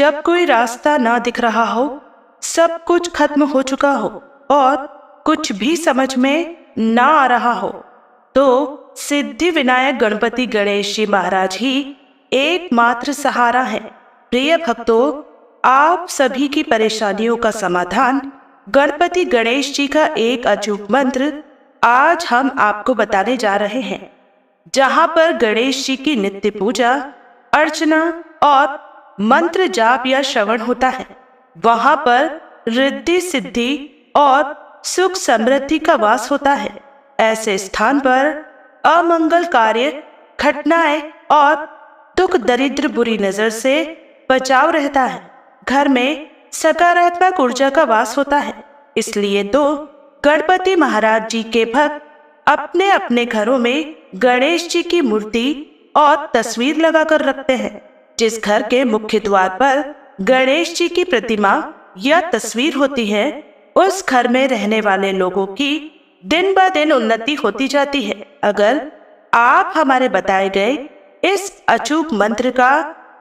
जब कोई रास्ता ना दिख रहा हो, सब कुछ खत्म हो चुका हो और कुछ भी समझ में ना आ रहा हो, तो सिद्धि विनायक गणपति गणेश जी महाराज ही एकमात्र सहारा है। प्रिय भक्तों, आप सभी की परेशानियों का समाधान गणपति गणेश जी का एक अचूक मंत्र आज हम आपको बताने जा रहे हैं। जहां पर गणेश जी की नित्य पूजा अर्चना और मंत्र जाप या श्रवण होता है, वहां पर रिद्धि सिद्धि और सुख समृद्धि का वास होता है। ऐसे स्थान पर अमंगल कार्य, घटनाएं और दुख दरिद्र बुरी नजर से बचाव रहता है। घर में सकारात्मक ऊर्जा का वास होता है। इसलिए तो गणपति महाराज जी के भक्त अपने अपने घरों में गणेश जी की मूर्ति और तस्वीर लगाकर रखते हैं। जिस घर के मुख्य द्वार पर गणेश जी की प्रतिमा या तस्वीर होती है, उस घर में रहने वाले लोगों की दिन ब दिन उन्नति होती जाती है। अगर आप हमारे बताए गए इस अचूक मंत्र का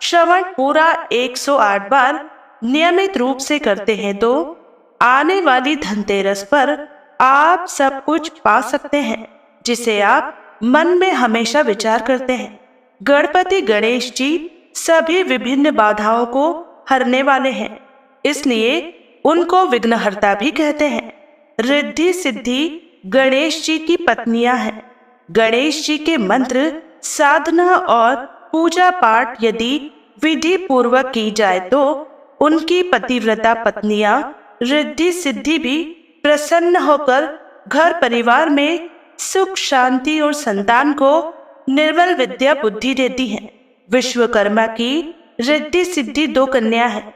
श्रवण पूरा 108 बार नियमित रूप से करते हैं, तो आने वाली धनतेरस पर आप सब कुछ पा सकते हैं, जिसे आप मन में हमेशा विचार करते हैं। गणपति गणेश जी सभी विभिन्न बाधाओं को हरने वाले हैं, इसलिए उनको विघ्नहर्ता भी कहते हैं। रिद्धि सिद्धि गणेश जी की पत्नियां हैं। गणेश जी के मंत्र, साधना और पूजा पाठ यदि विधि पूर्वक की जाए तो उनकी पतिव्रता पत्नियां रिद्धि सिद्धि भी प्रसन्न होकर घर परिवार में सुख शांति और संतान को निर्मल विद्या बुद्धि देती हैं। विश्वकर्मा की रिद्धि सिद्धि 2 कन्या हैं,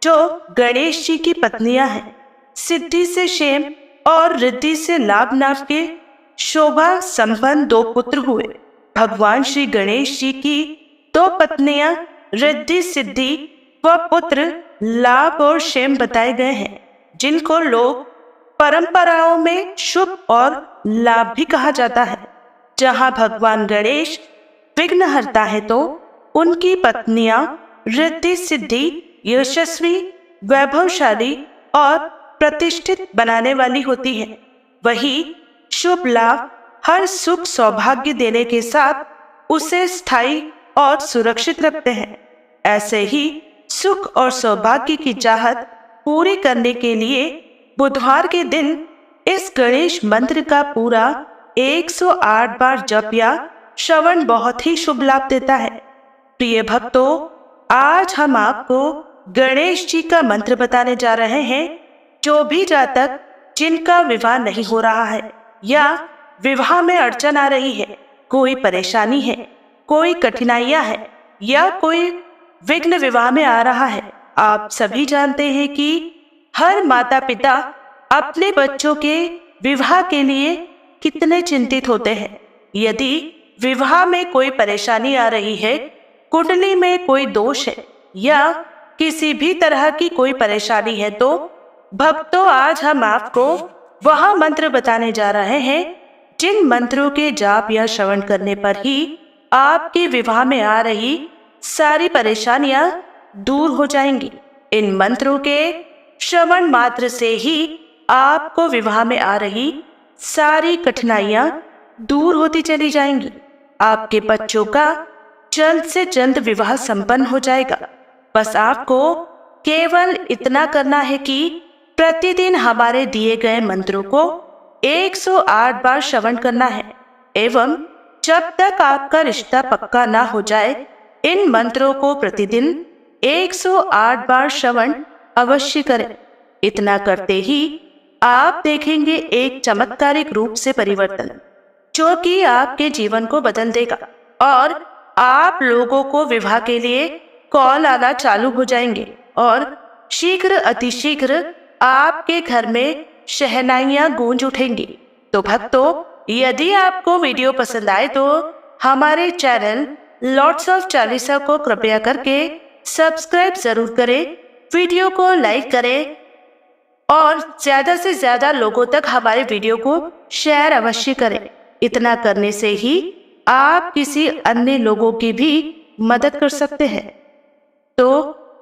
जो गणेश जी की पत्नियां हैं। सिद्धि से क्षेम और रिद्धि से लाभ नाभ के शोभा संपन्न 2 पुत्र हुए। भगवान श्री गणेश जी की 2 पत्नियां रिद्धि सिद्धि व पुत्र लाभ और क्षेम बताए गए हैं, जिनको लोग परंपराओं में शुभ और लाभ भी कहा जाता है। जहां भगवान गणेश विघ्नहर्ता है, तो उनकी पत्नियां रिद्धि सिद्धि, यशस्वी, वैभवशाली और प्रतिष्ठित बनाने वाली होती है। वही शुभ लाभ हर सुख सौभाग्य देने के साथ उसे स्थायी और सुरक्षित रखते हैं। ऐसे ही सुख और सौभाग्य की चाहत पूरी करने के लिए बुधवार के दिन इस गणेश मंत्र का पूरा 108 बार जप या श्रवण बहुत ही शुभ लाभ देता है। प्रिय भक्तों, आज हम आपको गणेश जी का मंत्र बताने जा रहे हैं। जो भी जातक जिनका विवाह नहीं हो रहा है या विवाह में अड़चन आ रही है, कोई परेशानी है, कोई कठिनाइयां है या कोई विघ्न विवाह में आ रहा है, आप सभी जानते हैं कि हर माता पिता अपने बच्चों के विवाह के लिए कितने चिंतित होते हैं। यदि विवाह में कोई परेशानी आ रही है, कुंडली में कोई दोष है या किसी भी तरह की कोई परेशानी है, तो भक्तों आज हम आपको वह मंत्र बताने जा रहे हैं जिन मंत्रों के जाप या श्रवण करने पर ही आपके विवाह में आ रही सारी परेशानियां दूर हो जाएंगी। इन मंत्रों के श्रवण मात्र से ही आपको विवाह में आ रही सारी कठिनाइयां दूर होती चली जाएंगी। आपके बच्चों का जल्द से जल्द विवाह संपन्न हो जाएगा। बस आपको केवल इतना करना है कि प्रतिदिन हमारे दिए गए मंत्रों को 108 बार श्रवण करना है एवं जब तक आपका रिश्ता पक्का ना हो जाए, इन मंत्रों को प्रतिदिन 108 बार श्रवण अवश्य करें। इतना करते ही आप देखेंगे एक चमत्कारिक रूप से परिवर्तन, जो कि आपके जीवन को बदल देगा और आप लोगों को विवाह के लिए कॉल आना चालू हो जाएंगे और शीघ्र अतिशीघ्र आपके घर में शहनाइयां गूंज उठेंगी। तो भक्तों, यदि आपको वीडियो पसंद आए तो हमारे चैनल लॉर्ड्स ऑफ चालीसा को कृपया करके सब्सक्राइब जरूर करें, वीडियो को लाइक करें और ज्यादा से ज्यादा लोगों तक हमारे वीडियो को शेयर अवश्य करें। इतना करने से ही आप किसी अन्य लोगों की भी मदद कर सकते हैं। तो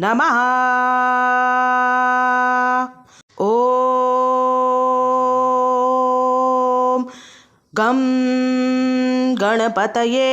नमः। ॐ गं गणपतये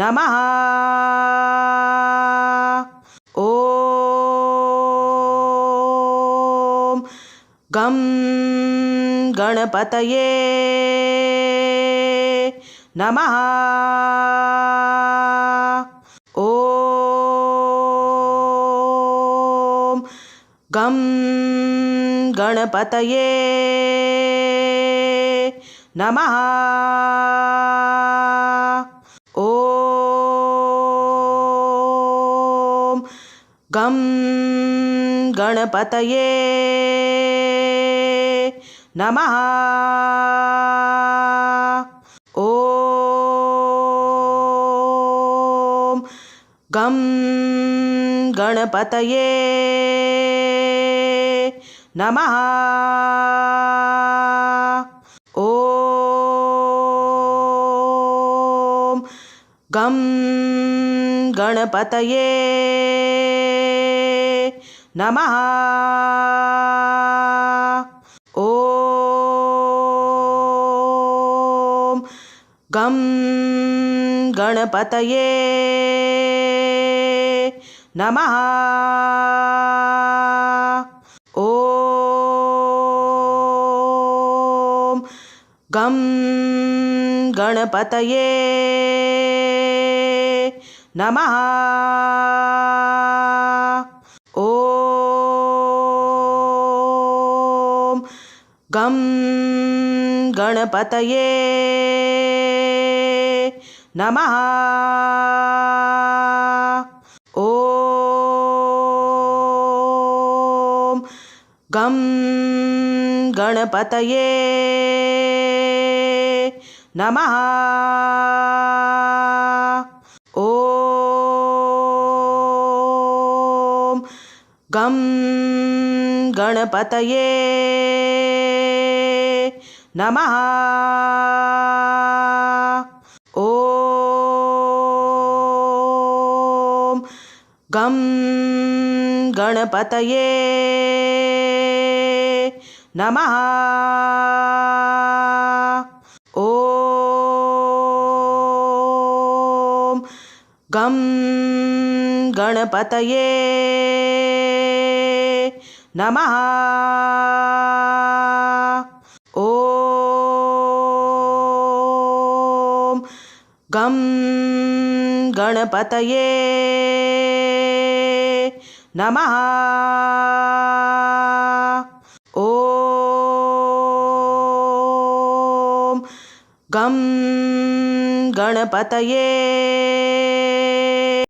नमः। ॐ गं गणपतये नमः। ॐ गं गणपतये नमः। ॐ गं गणपतये नमः। ॐ गं गणपतये नमः। ॐ गं गणपतये नमः। ॐ गं गणपतये नमः। ॐ गं गणपतये नमः। ॐ गं गणपतये नमः। ॐ गं गणपतये नमः। ॐ गं गणपतये नमः। ॐ गं गणपतये नमः। ॐ गं गणपतये नमः। ॐ गं गणपतये नमः। ॐ गं गणपतये